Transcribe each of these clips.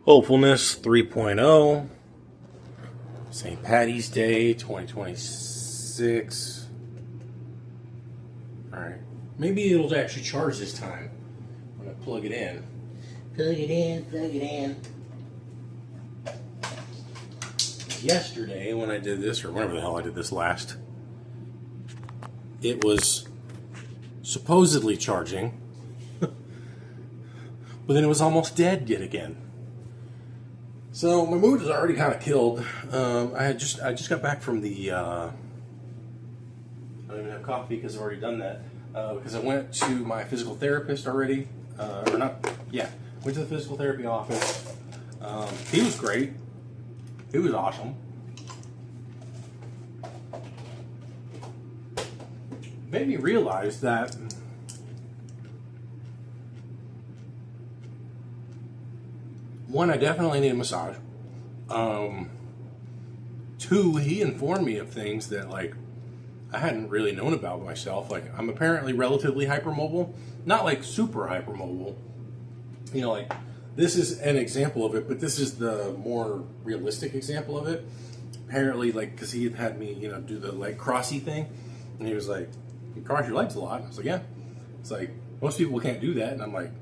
Hopefulness 3.0, St. Patty's Day 2026. Alright, maybe it'll actually charge this time when I plug it in. Plug it in. Yesterday when I did this, or whenever the hell I did this last, it was supposedly charging, but then it was almost dead yet again. So my mood is already kind of killed. I just got back from the. I don't even have coffee because I've already done that. Because I went to my physical therapist already, or not? Yeah, went to the physical therapy office. He was great. He was awesome. Made me realize that one, I definitely need a massage. Two, he informed me of things that like I hadn't really known about myself. Like I'm apparently relatively hypermobile, not like super hypermobile. You know, like this is an example of it, but this is the more realistic example of it. Apparently, like because he had me, do the leg crossy thing, and he was like, "You cross your legs a lot." I was like, "Yeah." It's like most people can't do that, and I'm like,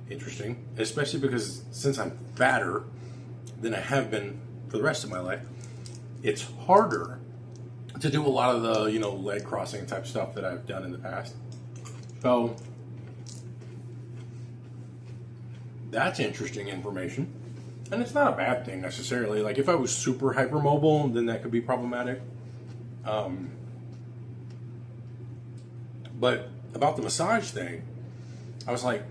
interesting, especially because since I'm fatter than I have been for the rest of my life, it's harder to do a lot of the, leg crossing type stuff that I've done in the past. So that's interesting information. And it's not a bad thing necessarily. Like if I was super hypermobile, then that could be problematic. But about the massage thing, I was like,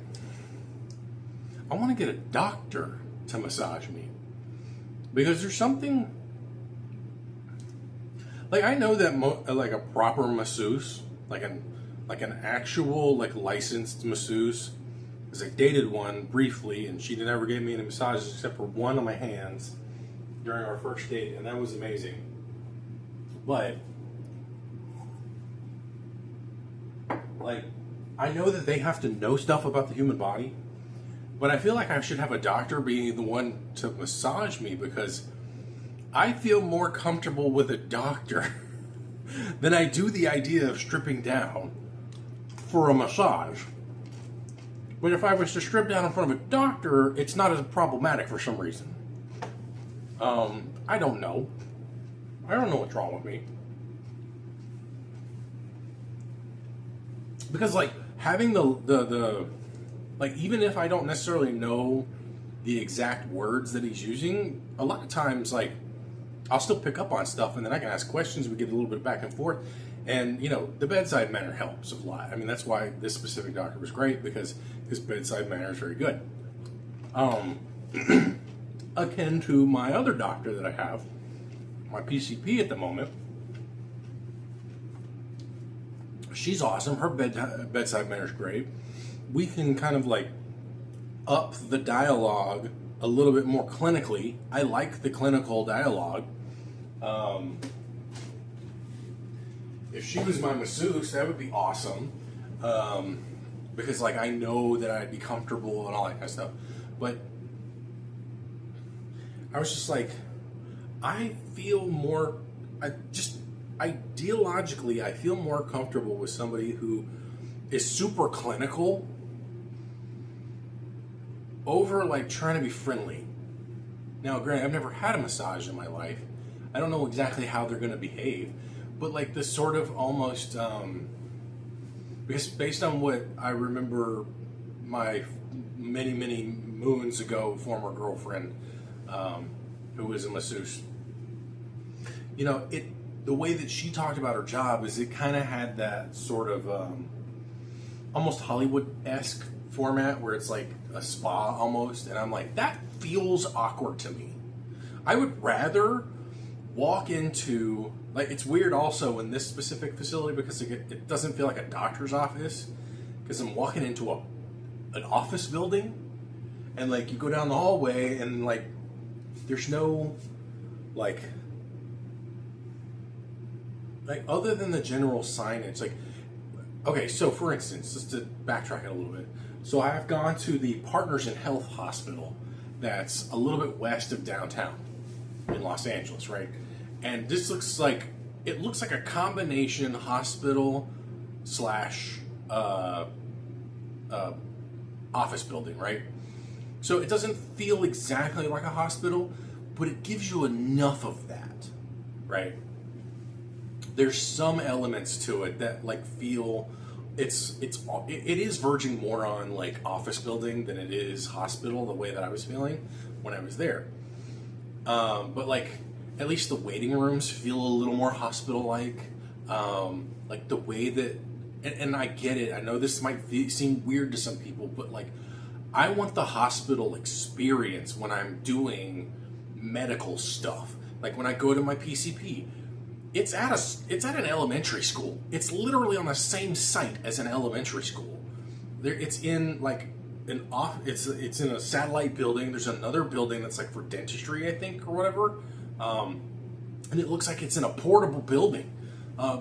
I want to get a doctor to massage me because there's something like I know that like a proper masseuse, like an actual like licensed masseuse, because I dated one briefly and she never gave me any massages except for one on my hands during our first date, and that was amazing. But like I know that they have to know stuff about the human body. But I feel like I should have a doctor be the one to massage me because I feel more comfortable with a doctor than I do the idea of stripping down for a massage. But if I was to strip down in front of a doctor, it's not as problematic for some reason. I don't know. I don't know what's wrong with me. Because like having the like, even if I don't necessarily know the exact words that he's using, a lot of times, like, I'll still pick up on stuff, and then I can ask questions, we get a little bit back and forth, and, the bedside manner helps a lot. I mean, that's why this specific doctor was great, because his bedside manner is very good. Akin to my other doctor that I have, my PCP at the moment, she's awesome, her bedside manner is great. We can kind of like up the dialogue a little bit more clinically. I like the clinical dialogue. If she was my masseuse, that would be awesome. Because like I know that I'd be comfortable and all that kind of stuff. But I was just like, I feel more, ideologically, I feel more comfortable with somebody who is super clinical over like trying to be friendly. Now, granted, I've never had a massage in my life. I don't know exactly how they're going to behave, but like this sort of almost, because based on what I remember my many, many moons ago former girlfriend, who was a masseuse, the way that she talked about her job is it kind of had that sort of almost Hollywood-esque format where it's like a spa almost, and I'm like, that feels awkward to me. I would rather walk into, like, it's weird also in this specific facility because it doesn't feel like a doctor's office, because I'm walking into an office building, and like you go down the hallway and like there's no like other than the general signage, like, okay, so for instance, just to backtrack it a little bit, so I've gone to the Partners in Health Hospital, that's a little bit west of downtown in Los Angeles, right? And this looks like a combination hospital slash office building, right? So it doesn't feel exactly like a hospital, but it gives you enough of that, right? There's some elements to it that like feel it is verging more on like office building than it is hospital, the way that I was feeling when I was there. But like at least the waiting rooms feel a little more hospital-like. Like the way that, and I get it. I know this might seem weird to some people, but like I want the hospital experience when I'm doing medical stuff. Like when I go to my PCP, it's at an elementary school. It's literally on the same site as an elementary school. It's in like it's in a satellite building. There's another building that's like for dentistry, I think, or whatever. And it looks like it's in a portable building,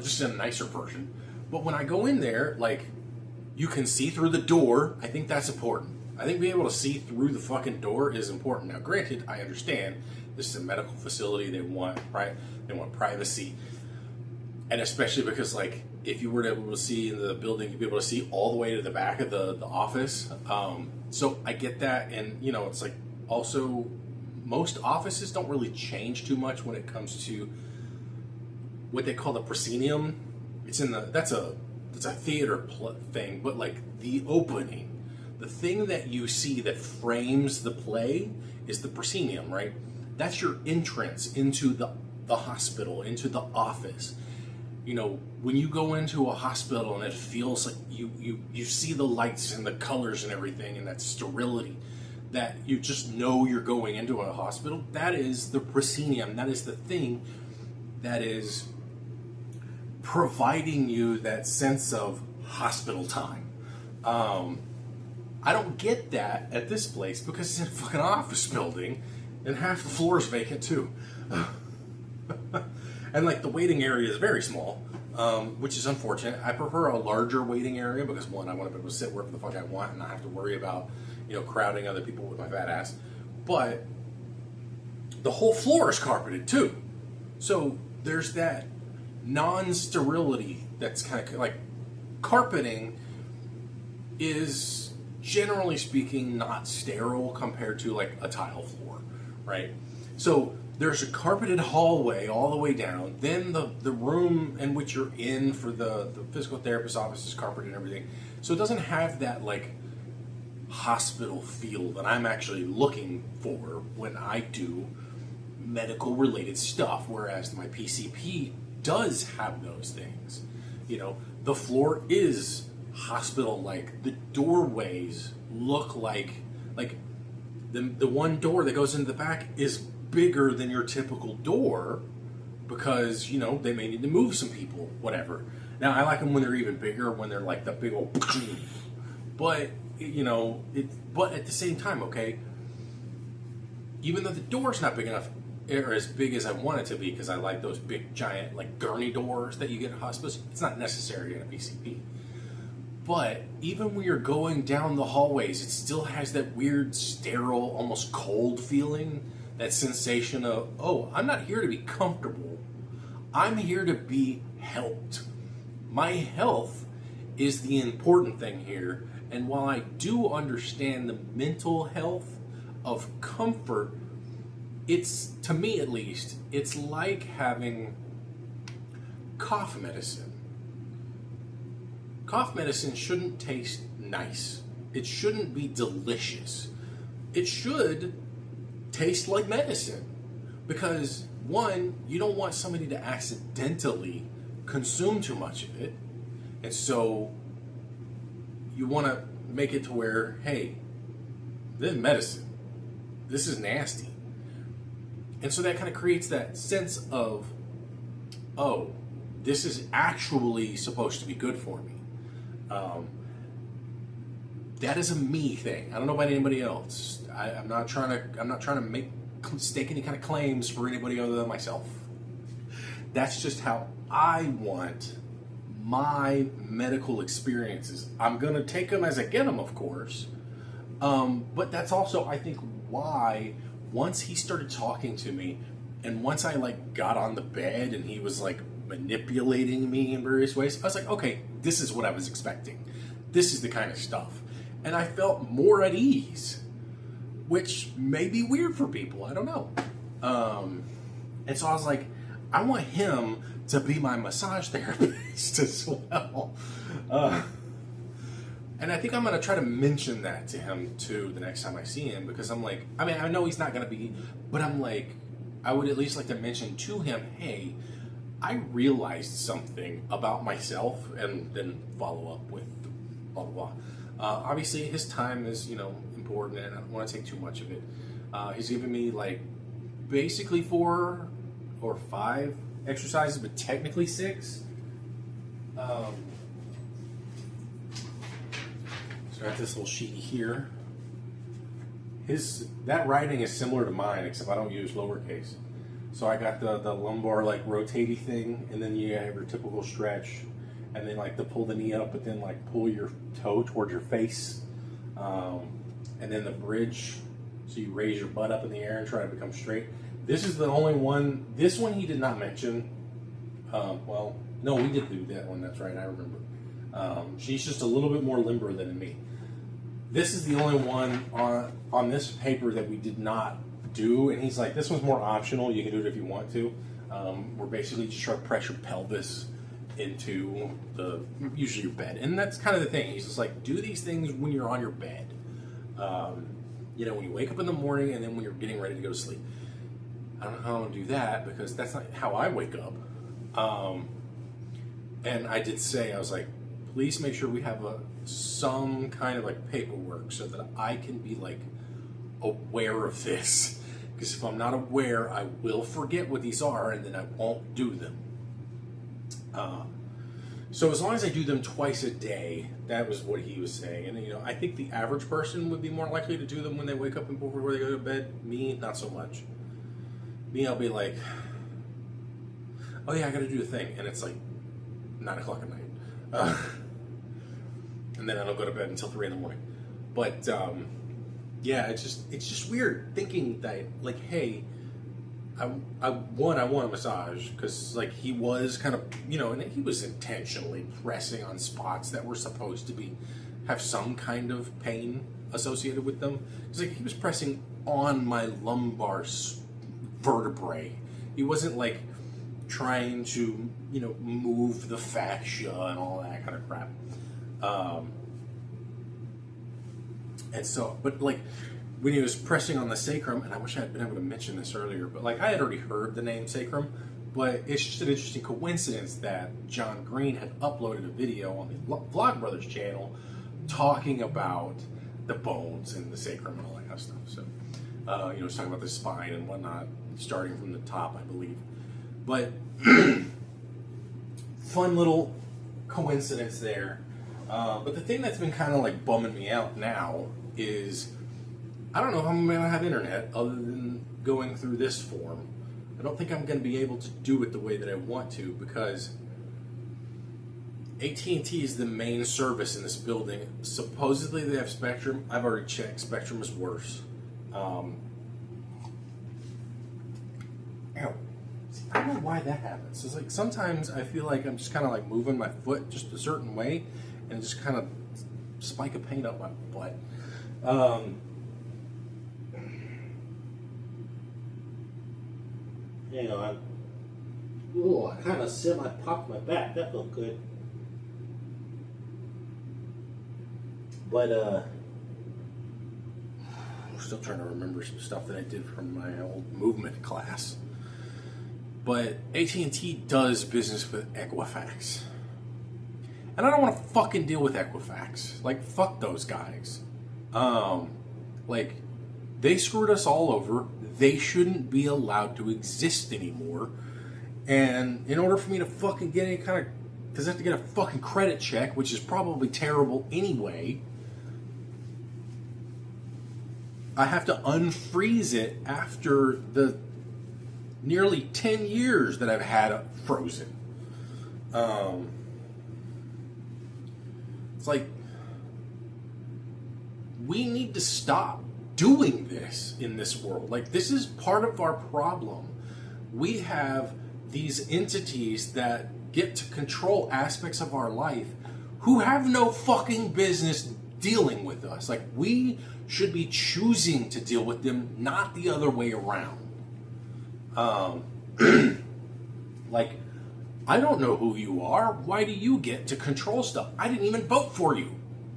just in a nicer version. But when I go in there, like you can see through the door. I think that's important. I think being able to see through the fucking door is important. Now, granted, I understand this is a medical facility. They want privacy, and especially because, like, if you were to be able to see in the building, you'd be able to see all the way to the back of the office. So I get that, and you know, it's like also most offices don't really change too much when it comes to what they call the proscenium. That's a theater thing, but like the opening. The thing that you see that frames the play is the proscenium, right? That's your entrance into the hospital, into the office. You know, when you go into a hospital and it feels like you see the lights and the colors and everything and that sterility, that you just know you're going into a hospital, that is the proscenium. That is the thing that is providing you that sense of hospital time. I don't get that at this place because it's a fucking office building and half the floor is vacant too. And like the waiting area is very small, which is unfortunate. I prefer a larger waiting area because one, I want to be able to sit wherever the fuck I want and not have to worry about, you know, crowding other people with my fat ass. But the whole floor is carpeted too. So there's that non-sterility that's kind of like carpeting is generally speaking not sterile compared to like a tile floor, right? So there's a carpeted hallway all the way down. Then the room in which you're in for the physical therapist office is carpeted and everything. So it doesn't have that like hospital feel that I'm actually looking for when I do medical related stuff, whereas my PCP does have those things. You know, the floor is hospital-like. The doorways look like the one door that goes into the back is bigger than your typical door because, you know, they may need to move some people, whatever. Now, I like them when they're even bigger, when they're like the big old but, you know, but at the same time, okay, even though the door's not big enough or as big as I want it to be, because I like those big giant like gurney doors that you get in hospice, it's not necessary in a PCP. But even when you're going down the hallways, it still has that weird, sterile, almost cold feeling, that sensation of, oh, I'm not here to be comfortable. I'm here to be helped. My health is the important thing here. And while I do understand the mental health of comfort, it's, to me at least, it's like having cough medicine. Cough medicine shouldn't taste nice. It shouldn't be delicious. It should taste like medicine. Because, one, you don't want somebody to accidentally consume too much of it. And so you want to make it to where, hey, this is medicine. This is nasty. And so that kind of creates that sense of, oh, this is actually supposed to be good for me. That is a me thing. I don't know about anybody else. I'm not trying to stake any kind of claims for anybody other than myself. That's just how I want my medical experiences. I'm gonna take them as I get them, of course. But that's also, I think, why once he started talking to me, and once I like got on the bed and he was like manipulating me in various ways, I was like, okay, this is what I was expecting. This is the kind of stuff. And I felt more at ease, which may be weird for people. I don't know. And so I was like, I want him to be my massage therapist as well. And I think I'm going to try to mention that to him too the next time I see him, because I'm like, I mean, I know he's not going to be, but I'm like, I would at least like to mention to him, hey, I realized something about myself, and then follow up with blah, blah, blah. Obviously, his time is, important, and I don't want to take too much of it. He's given me like basically 4 or 5 exercises, but technically 6. So I got this little sheet here. That writing is similar to mine, except I don't use lowercase. So I got the lumbar like rotating thing, and then you have your typical stretch, and then like to pull the knee up, but then like pull your toe towards your face, and then the bridge. So you raise your butt up in the air and try to become straight. This is the only one. This one he did not mention. Well, no, we did do that one. That's right, I remember. She's just a little bit more limber than me. This is the only one on this paper that we did not do, and he's like, this one's more optional. You can do it if you want to. We're basically just trying to press your pelvis into usually your bed, and that's kind of the thing. He's just like, do these things when you're on your bed. When you wake up in the morning, and then when you're getting ready to go to sleep. I don't know how I'm gonna do that, because that's not how I wake up. And I did say, I was like, please make sure we have some kind of like paperwork so that I can be like aware of this. Because if I'm not aware, I will forget what these are, and then I won't do them. So as long as I do them twice a day, that was what he was saying. And I think the average person would be more likely to do them when they wake up and before they go to bed. Me, not so much. Me, I'll be like, oh yeah, I gotta do the thing, and it's like 9 o'clock at night. And then I don't go to bed until 3 in the morning. But yeah, it's just weird thinking that, like, hey, I want a massage, because like he was kind of, and he was intentionally pressing on spots that were supposed to have some kind of pain associated with them. It's like he was pressing on my lumbar vertebrae. He wasn't like trying to move the fascia and all that kind of crap. And so, but like when he was pressing on the sacrum, and I wish I had been able to mention this earlier, but like I had already heard the name sacrum, but it's just an interesting coincidence that John Green had uploaded a video on the Vlogbrothers channel talking about the bones and the sacrum and all that kind of stuff. So, he's talking about the spine and whatnot, starting from the top, I believe. But fun little coincidence there. But the thing that's been kind of like bumming me out now is, I don't know if I'm going to have internet other than going through this form. I don't think I'm going to be able to do it the way that I want to, because AT&T is the main service in this building. Supposedly they have Spectrum. I've already checked. Spectrum is worse. I don't know why that happens. It's like sometimes I feel like I'm just kind of like moving my foot just a certain way, and just kind of spike a pain up my butt. Hang on. Ooh, I kind of semi-popped my back. That felt good. But, I'm still trying to remember some stuff that I did from my old movement class. But AT&T does business with Equifax. And I don't want to fucking deal with Equifax. Like, fuck those guys. Like, they screwed us all over. They shouldn't be allowed to exist anymore. And in order for me to fucking get any kind of, because I have to get a fucking credit check, which is probably terrible anyway, I have to unfreeze it after the nearly 10 years that I've had it frozen. It's like, we need to stop doing this in this world. Like, this is part of our problem. We have these entities that get to control aspects of our life who have no fucking business dealing with us. Like, we should be choosing to deal with them, not the other way around. Like, I don't know who you are. Why do you get to control stuff? I didn't even vote for you.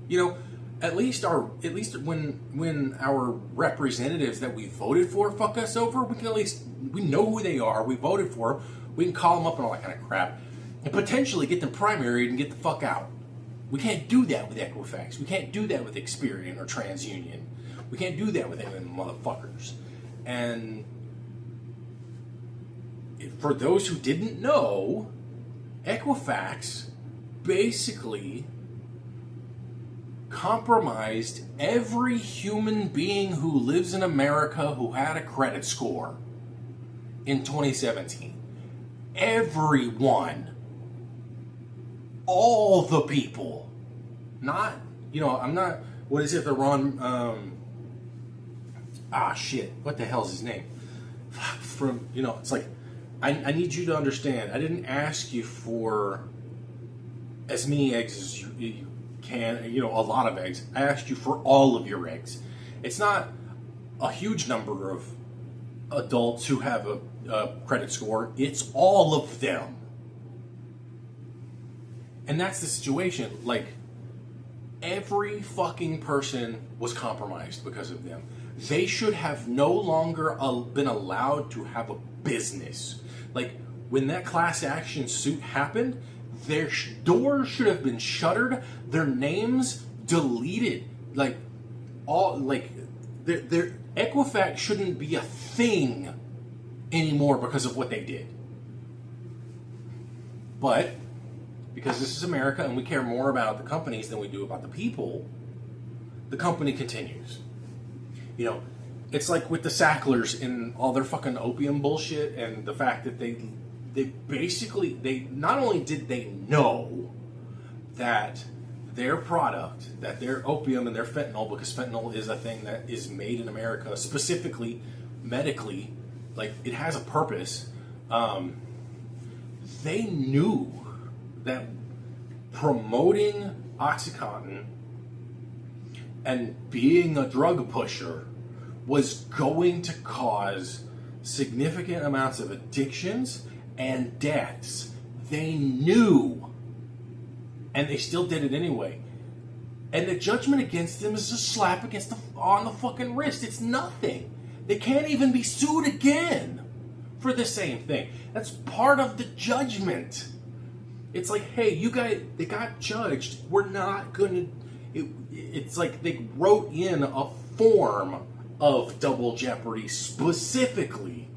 You know, at least when our representatives that we voted for fuck us over, we know who they are. We voted for them. We can call them up and all that kind of crap, and potentially get them primaried and get the fuck out. We can't do that with Equifax. We can't do that with Experian or TransUnion. We can't do that with any of them motherfuckers. And for those who didn't know, Equifax basically compromised every human being who lives in America who had a credit score in 2017. Everyone. All the people. Not, I'm not, what is it, the Ron, what the hell's his name? From, it's like, I need you to understand, I didn't ask you for as many eggs as you can, a lot of eggs. I asked you for all of your eggs. It's not a huge number of adults who have a credit score. It's all of them. And that's the situation. Like, every fucking person was compromised because of them. They should have no longer been allowed to have a business. Like, when that class action suit happened, their doors should have been shuttered, their names deleted. Like, their Equifax shouldn't be a thing anymore because of what they did. But because this is America and we care more about the companies than we do about the people, the company continues. It's like with the Sacklers and all their fucking opium bullshit, and the fact that they not only did they know that their product, that their opium and their fentanyl, because fentanyl is a thing that is made in America, specifically medically, like, it has a purpose. They knew that promoting OxyContin and being a drug pusher was going to cause significant amounts of addictions and deaths. They knew, and they still did it anyway. And the judgment against them is a slap on the fucking wrist. It's nothing. They can't even be sued again for the same thing. That's part of the judgment. It's like, hey, you guys, they got judged. We're not going to... It's like they wrote in a form of double jeopardy specifically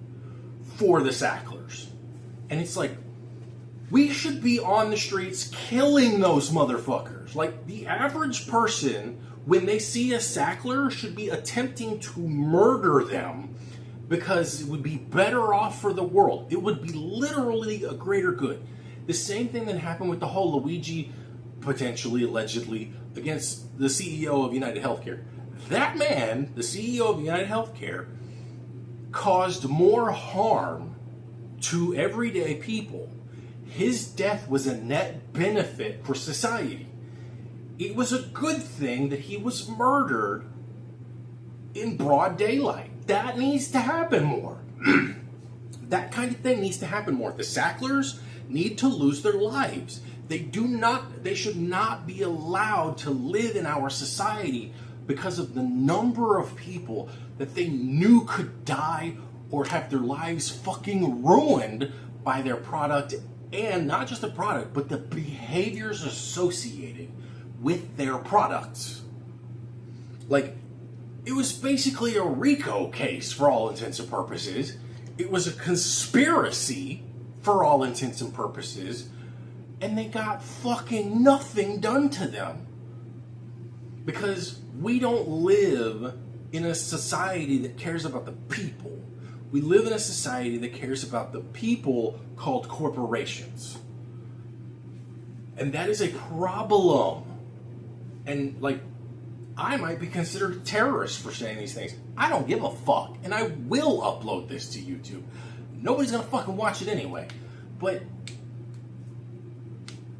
for the Sacklers. And it's like, we should be on the streets killing those motherfuckers. Like, the average person, when they see a Sackler, should be attempting to murder them because it would be better off for the world. It would be literally a greater good. The same thing that happened with the whole Luigi, potentially, allegedly, against the CEO of United Healthcare. That man, the CEO of United Healthcare, caused more harm to everyday people. His death was a net benefit for society. It was a good thing that he was murdered in broad daylight. That needs to happen more. That kind of thing needs to happen more. The Sacklers need to lose their lives. They should not be allowed to live in our society because of the number of people that they knew could die or have their lives fucking ruined by their product, and not just the product, but the behaviors associated with their products. Like, it was basically a RICO case for all intents and purposes. It was a conspiracy for all intents and purposes, and they got fucking nothing done to them. Because we don't live in a society that cares about the people. We live in a society that cares about the people called corporations. And that is a problem. And, like, I might be considered a terrorist for saying these things. I don't give a fuck, and I will upload this to YouTube. Nobody's gonna fucking watch it anyway. But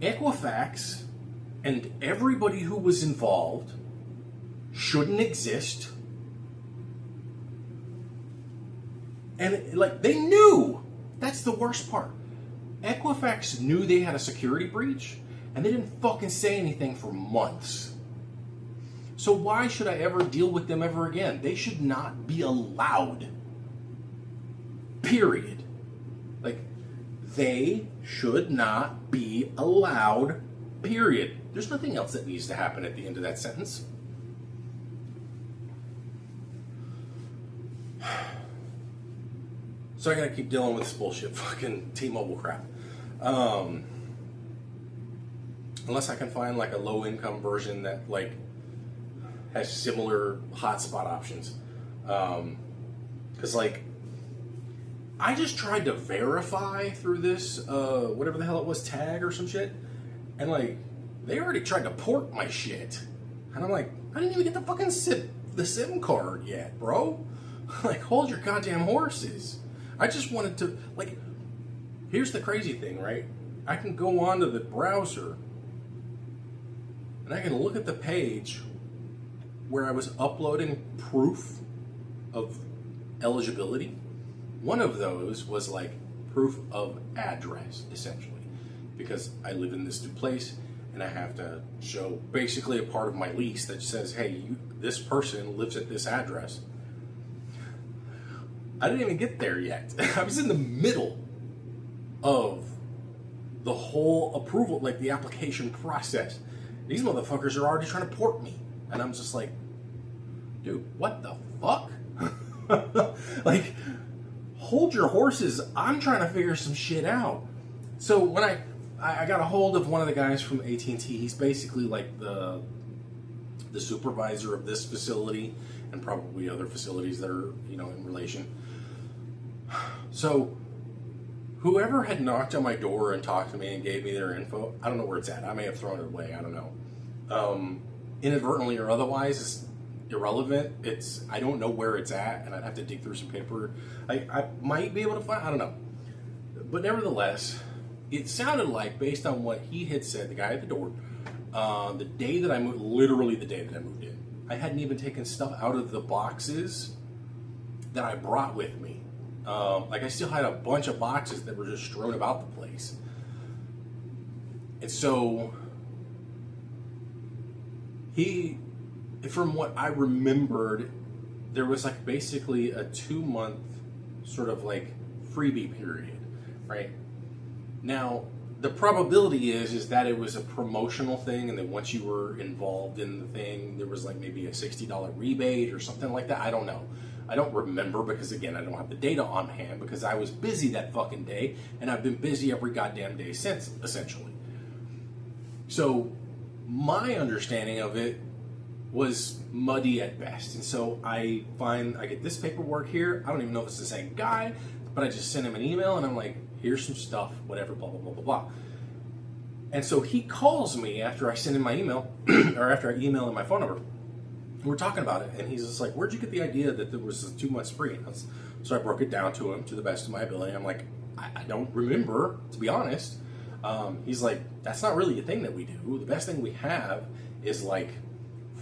Equifax and everybody who was involved shouldn't exist. And like, they knew. That's the worst part. Equifax knew they had a security breach, and they didn't fucking say anything for months. So why should I ever deal with them ever again? They should not be allowed. Period. Like, they should not be allowed. Period. There's nothing else that needs to happen at the end of that sentence. So I gotta keep dealing with this bullshit fucking T-Mobile crap. Unless I can find like a low income version that like has similar hotspot options. Cause like, I just tried to verify through this, whatever the hell it was, tag or some shit. And like, they already tried to port my shit. And I'm like, I didn't even get the fucking SIM card yet, bro. Like, hold your goddamn horses. I just wanted to, like, here's the crazy thing, right? I can go onto the browser and I can look at the page where I was uploading proof of eligibility. One of those was like proof of address, essentially, because I live in this new place and I have to show basically a part of my lease that says, hey, this person lives at this address. I didn't even get there yet. I was in the middle of the whole approval, like the application process. These motherfuckers are already trying to port me. And I'm just like, dude, what the fuck? Like, hold your horses. I'm trying to figure some shit out. So when I got a hold of one of the guys from AT&T, he's basically like the supervisor of this facility and probably other facilities that are, you know, in relation. So whoever had knocked on my door and talked to me and gave me their info, I don't know where it's at. I may have thrown it away. I don't know. Inadvertently or otherwise, it's irrelevant. I don't know where it's at, and I'd have to dig through some paper. I might be able to find, I don't know. But nevertheless, it sounded like, based on what he had said, the guy at the door, the day that I moved, literally the day that I moved in, I hadn't even taken stuff out of the boxes that I brought with me. Like, I still had a bunch of boxes that were just strewn about the place. And so, from what I remembered, there was like basically a 2-month sort of like freebie period, right? Now, the probability is that it was a promotional thing, and that once you were involved in the thing, there was like maybe a $60 rebate or something like that. I don't know. I don't remember because, again, I don't have the data on hand because I was busy that fucking day, and I've been busy every goddamn day since, essentially. So my understanding of it was muddy at best. And so I get this paperwork here. I don't even know if it's the same guy, but I just sent him an email and I'm like, here's some stuff, whatever, blah, blah, blah, blah, blah. And so he calls me after I send him my email, or after I email him my phone number. We're talking about it, and he's just like, where'd you get the idea that there was a 2 months free? So I broke it down to him to the best of my ability. I'm like, I don't remember, to be honest. He's like, that's not really a thing that we do. The best thing we have is like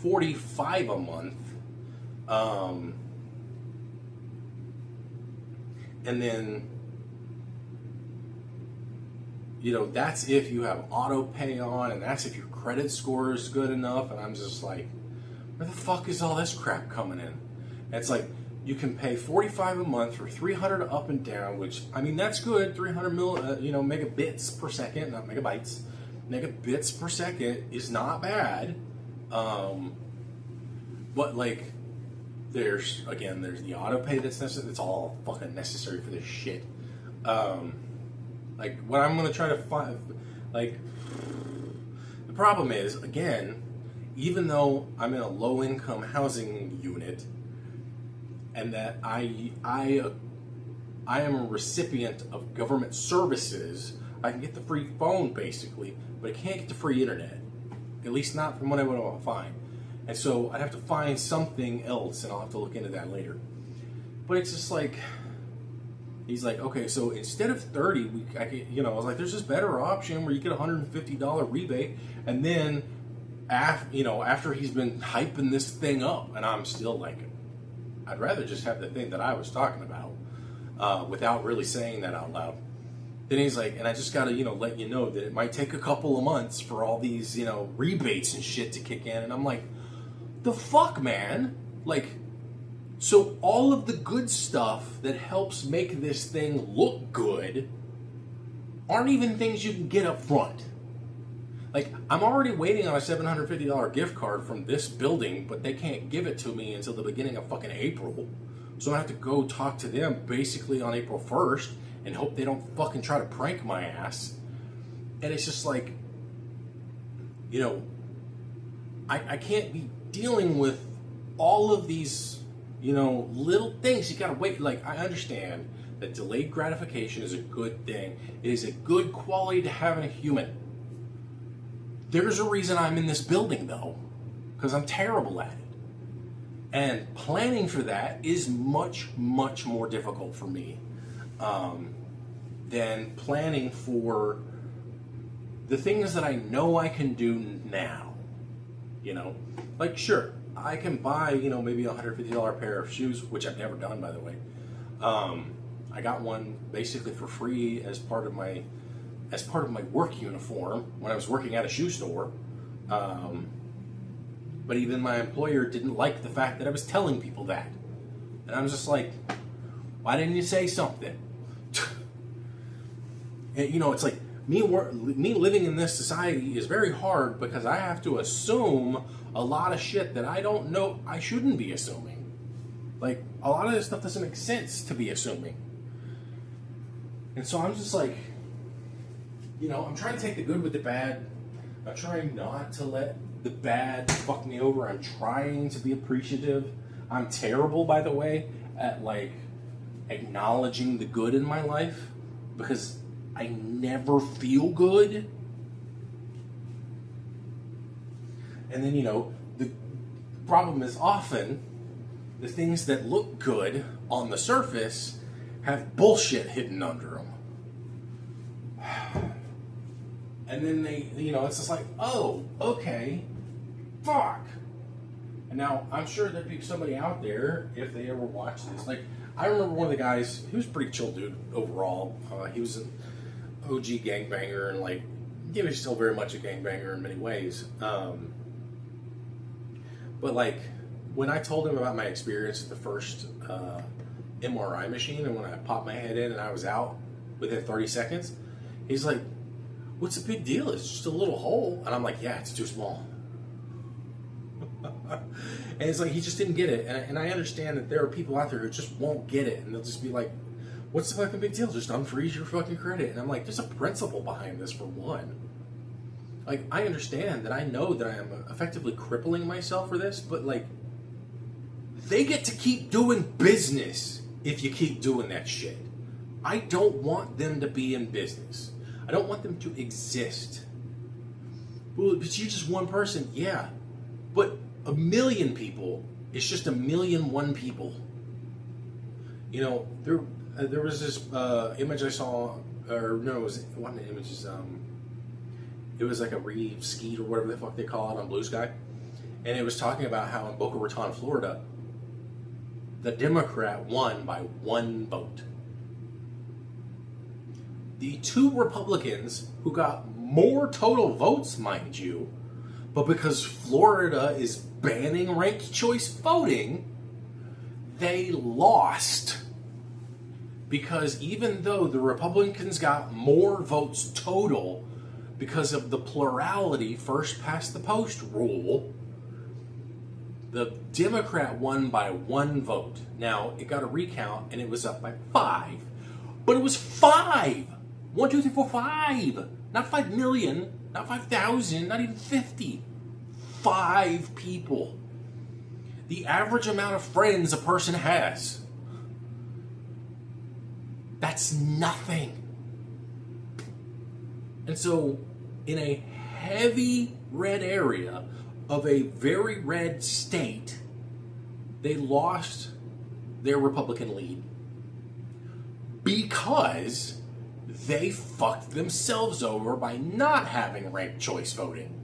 $45 a month. And then, you know, that's if you have auto pay on, and that's if your credit score is good enough. And I'm just like, where the fuck is all this crap coming in? And it's like, you can pay $45 a month for 300 up and down, which, I mean, that's good. 300 megabits per second, not megabytes. Megabits per second is not bad. But like, there's the auto pay that's necessary. It's all fucking necessary for this shit. Like, what I'm gonna try to find, like, the problem is, again, even though I'm in a low-income housing unit, and that I am a recipient of government services, I can get the free phone basically, but I can't get the free internet. At least not from what I want to find. And so I'd have to find something else, and I'll have to look into that later. But it's just like, he's like, okay, so instead of 30, I was like, there's this better option where you get a $150 rebate, and then, after he's been hyping this thing up, and I'm still like, I'd rather just have the thing that I was talking about, without really saying that out loud. Then he's like, and I just gotta, let you know that it might take a couple of months for all these, rebates and shit to kick in. And I'm like, the fuck, man? Like, so all of the good stuff that helps make this thing look good aren't even things you can get up front. Like, I'm already waiting on a $750 gift card from this building, but they can't give it to me until the beginning of fucking April. So I have to go talk to them basically on April 1st and hope they don't fucking try to prank my ass. And it's just like, I can't be dealing with all of these, little things. You gotta wait. Like, I understand that delayed gratification is a good thing. It is a good quality to have in a human. There's a reason I'm in this building, though, because I'm terrible at it. And planning for that is much, much more difficult for me than planning for the things that I know I can do now. Like, sure, I can buy, maybe a $150 pair of shoes, which I've never done, by the way. I got one basically for free as part of my work uniform when I was working at a shoe store. But even my employer didn't like the fact that I was telling people that. And I was just like, why didn't you say something? And, it's like, me living in this society is very hard because I have to assume a lot of shit that I don't know I shouldn't be assuming. Like, a lot of this stuff doesn't make sense to be assuming. And so I'm just like, I'm trying to take the good with the bad. I'm trying not to let the bad fuck me over. I'm trying to be appreciative. I'm terrible, by the way, at like acknowledging the good in my life because I never feel good. And then, the problem is often the things that look good on the surface have bullshit hidden under them. And then it's just like, oh, okay, fuck. And now, I'm sure there'd be somebody out there, if they ever watch this. Like, I remember one of the guys, he was a pretty chill dude overall. He was an OG gangbanger, and like, he was still very much a gangbanger in many ways. But like, when I told him about my experience at the first MRI machine, and when I popped my head in and I was out within 30 seconds, he's like, what's the big deal? It's just a little hole. And I'm like, yeah, it's too small. And it's like, he just didn't get it. And I understand that there are people out there who just won't get it. And they'll just be like, what's the fucking big deal? Just unfreeze your fucking credit. And I'm like, there's a principle behind this, for one. Like, I understand that I know that I am effectively crippling myself for this, but like, they get to keep doing business if you keep doing that shit. I don't want them to be in business. I don't want them to exist. Well, but you're just one person. Yeah. But 1,000,000 people is just 1,000,001 people. There was this image I saw, or no, it was one of the images. It was like a re-skeet or whatever the fuck they call it on Blue Sky. And it was talking about how in Boca Raton, Florida, the Democrat won by 1 vote. The 2 Republicans who got more total votes, mind you, but because Florida is banning ranked choice voting, they lost. Because even though the Republicans got more votes total because of the plurality first past the post rule, the Democrat won by 1 vote. Now, it got a recount and it was up by 5. But it was 5! 1, 2, 3, 4, 5! Not 5 million, not 5,000, not even 50. 5 people. The average amount of friends a person has. That's nothing. And so, in a heavy red area of a very red state, they lost their Republican lead because they fucked themselves over by not having ranked choice voting.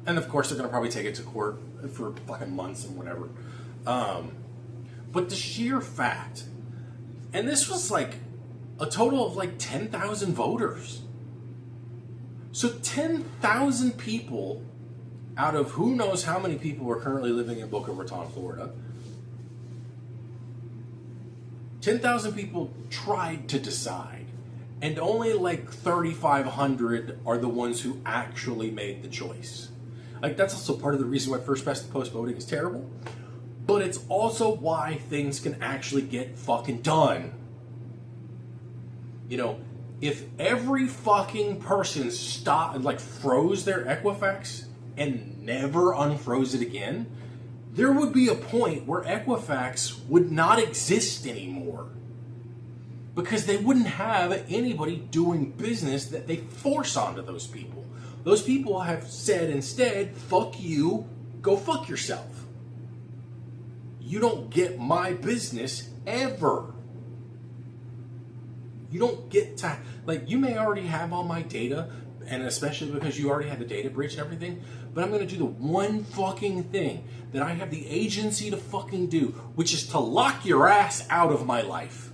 And of course, they're going to probably take it to court for fucking months and whatever. But the sheer fact, and this was like a total of like 10,000 voters. So 10,000 people out of who knows how many people are currently living in Boca Raton, Florida. 10,000 people tried to decide, and only like 3,500 are the ones who actually made the choice. Like, that's also part of the reason why first past the post voting is terrible, but it's also why things can actually get fucking done. You know, if every fucking person stopped and like froze their Equifax and never unfroze it again, there would be a point where Equifax would not exist anymore. Because they wouldn't have anybody doing business that they force onto those people. Those people have said instead, fuck you, go fuck yourself. You don't get my business ever. You don't get to, like, you may already have all my data, and especially because you already have the data breach and everything, but I'm going to do the one fucking thing that I have the agency to fucking do, which is to lock your ass out of my life.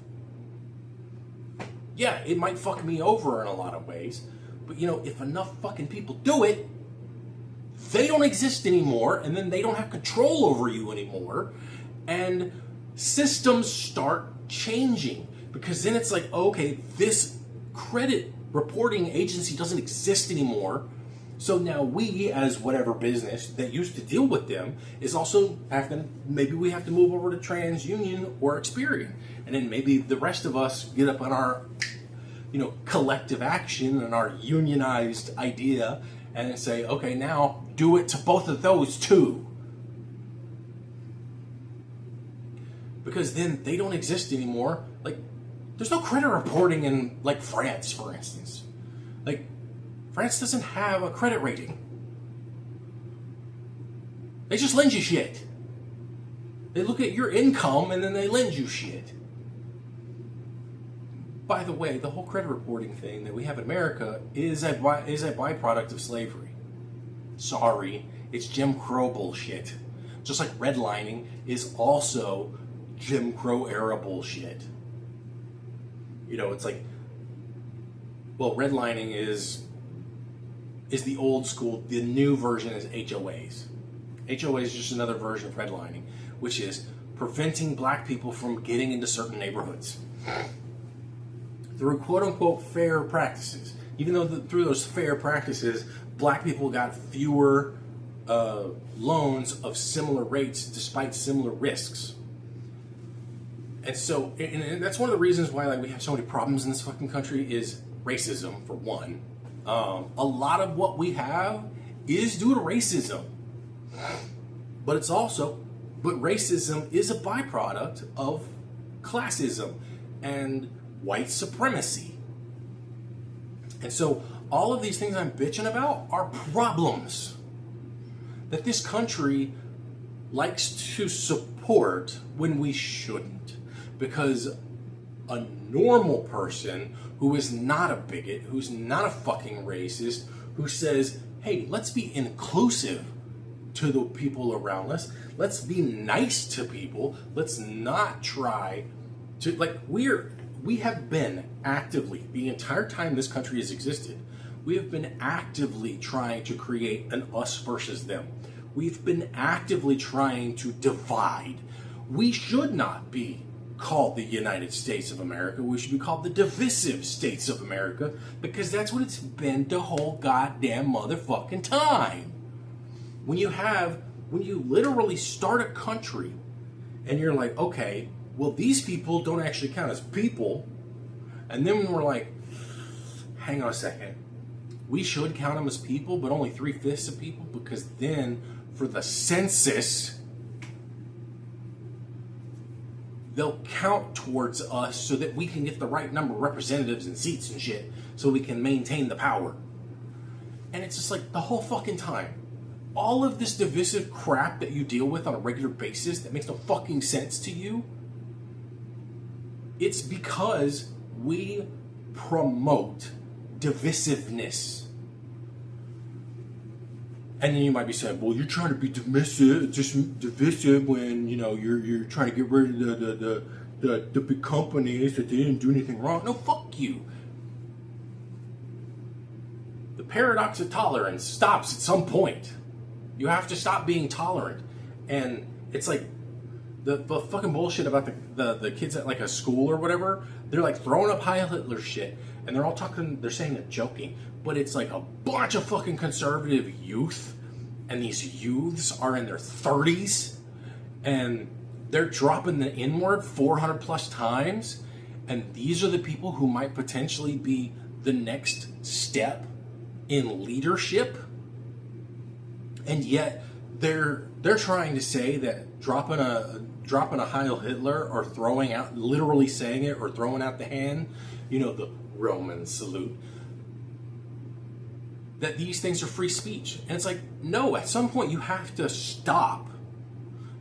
Yeah, it might fuck me over in a lot of ways, but you know, if enough fucking people do it, they don't exist anymore, and then they don't have control over you anymore, and systems start changing, because then it's like, okay, this credit reporting agency doesn't exist anymore, so now we, as whatever business that used to deal with them, is also maybe we have to move over to TransUnion or Experian, and then maybe the rest of us get up on our, you know, collective action and our unionized idea and say, okay, now do it to both of those too. Because then they don't exist anymore. Like, there's no credit reporting in, like, France, for instance. Like, France doesn't have a credit rating. They just lend you shit. They look at your income and then they lend you shit. By the way, the whole credit reporting thing that we have in America is a byproduct of slavery. Sorry, it's Jim Crow bullshit. Just like redlining is also Jim Crow era bullshit. You know, it's like, well, redlining is the old school. The new version is HOAs. HOA is just another version of redlining, which is preventing black people from getting into certain neighborhoods through quote-unquote fair practices. Even though through those fair practices, black people got fewer loans of similar rates despite similar risks. And so, and that's one of the reasons why, like, we have so many problems in this fucking country is racism, for one. A lot of what we have is due to racism. But racism is a byproduct of classism and white supremacy. And so all of these things I'm bitching about are problems that this country likes to support when we shouldn't. Because a normal person who is not a bigot, who's not a fucking racist, who says, hey, let's be inclusive to the people around us. Let's be nice to people. Let's not try to, like, we have been actively, the entire time this country has existed, we have been actively trying to create an us versus them. We've been actively trying to divide. We should not be called the United States of America. We should be called the divisive states of America, because that's what it's been the whole goddamn motherfucking time. When you literally start a country and you're like, okay, well, these people don't actually count as people. And then we're like, hang on a second. We should count them as people, but only 3/5 of people, because then for the census, they'll count towards us so that we can get the right number of representatives and seats and shit, so we can maintain the power. And it's just like the whole fucking time. All of this divisive crap that you deal with on a regular basis that makes no fucking sense to you, it's because we promote divisiveness. And then you might be saying, well, you're trying to be divisive when, you know, you're trying to get rid of the big companies that they didn't do anything wrong. No, fuck you. The paradox of tolerance stops at some point. You have to stop being tolerant. And it's like the fucking bullshit about the kids at like a school or whatever. They're like throwing up Heil Hitler shit, and they're all talking, they're saying it joking, but it's like a bunch of fucking conservative youth, and these youths are in their 30s, and they're dropping the N-word 400 plus times, and these are the people who might potentially be the next step in leadership, and yet they're trying to say that dropping a Heil Hitler or throwing out, literally saying it or throwing out the hand, you know, the Roman salute, that these things are free speech. And it's like, no, at some point you have to stop.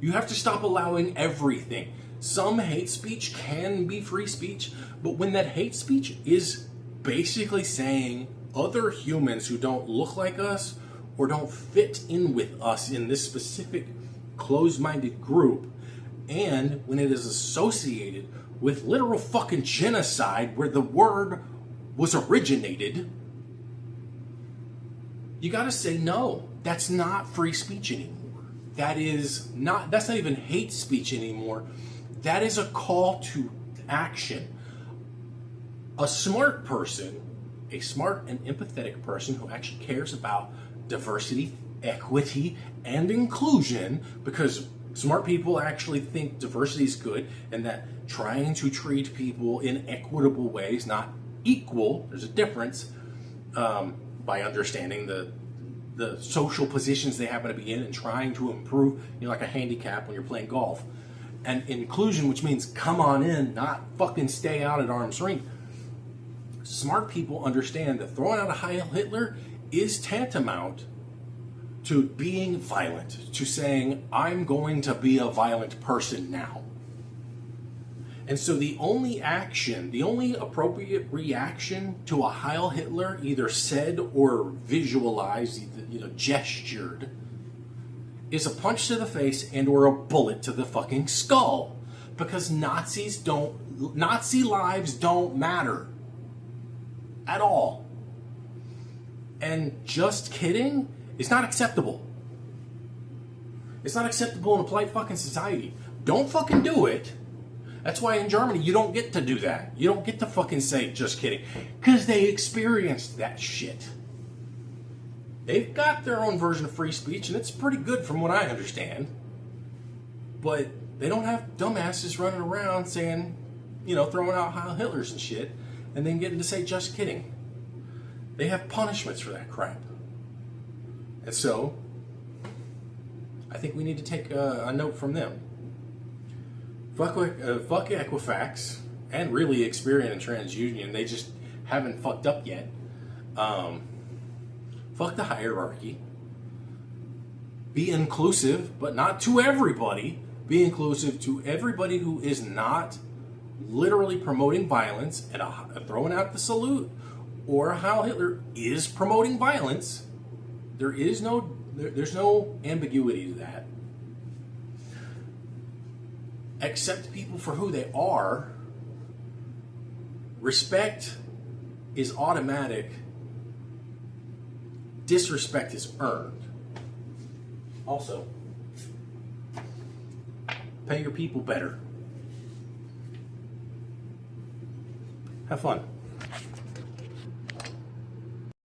You have to stop allowing everything. Some hate speech can be free speech, but when that hate speech is basically saying other humans who don't look like us or don't fit in with us in this specific closed-minded group, and when it is associated with literal fucking genocide where the word was originated, you gotta say no. That's not free speech anymore. That's not even hate speech anymore. That is a call to action. A smart person, a smart and empathetic person who actually cares about diversity, equity, and inclusion, because smart people actually think diversity is good and that trying to treat people in equitable ways, not equal, there's a difference, by understanding the social positions they happen to be in and trying to improve, you know, like a handicap when you're playing golf. And inclusion, which means come on in, not fucking stay out at arm's reach. Smart people understand that throwing out a Heil Hitler is tantamount to being violent, to saying, I'm going to be a violent person now. And so the only action, the only appropriate reaction to a Heil Hitler, either said or visualized, you know, gestured, is a punch to the face and or a bullet to the fucking skull. Because Nazi lives don't matter. At all. And just kidding is not acceptable. It's not acceptable in a polite fucking society. Don't fucking do it. That's why in Germany you don't get to do that. You don't get to fucking say just kidding. Because they experienced that shit. They've got their own version of free speech, and it's pretty good from what I understand. But they don't have dumbasses running around saying, you know, throwing out Heil Hitlers and shit, and then getting to say just kidding. They have punishments for that crap. And so, I think we need to take a note from them. Fuck Equifax, and really Experian and TransUnion, they just haven't fucked up yet. Fuck the hierarchy. Be inclusive, but not to everybody. Be inclusive to everybody who is not literally promoting violence and throwing out the salute, or Heil Hitler is promoting violence. There's no ambiguity to that. Accept people for who they are. Respect is automatic. Disrespect is earned. Also, pay your people better. Have fun.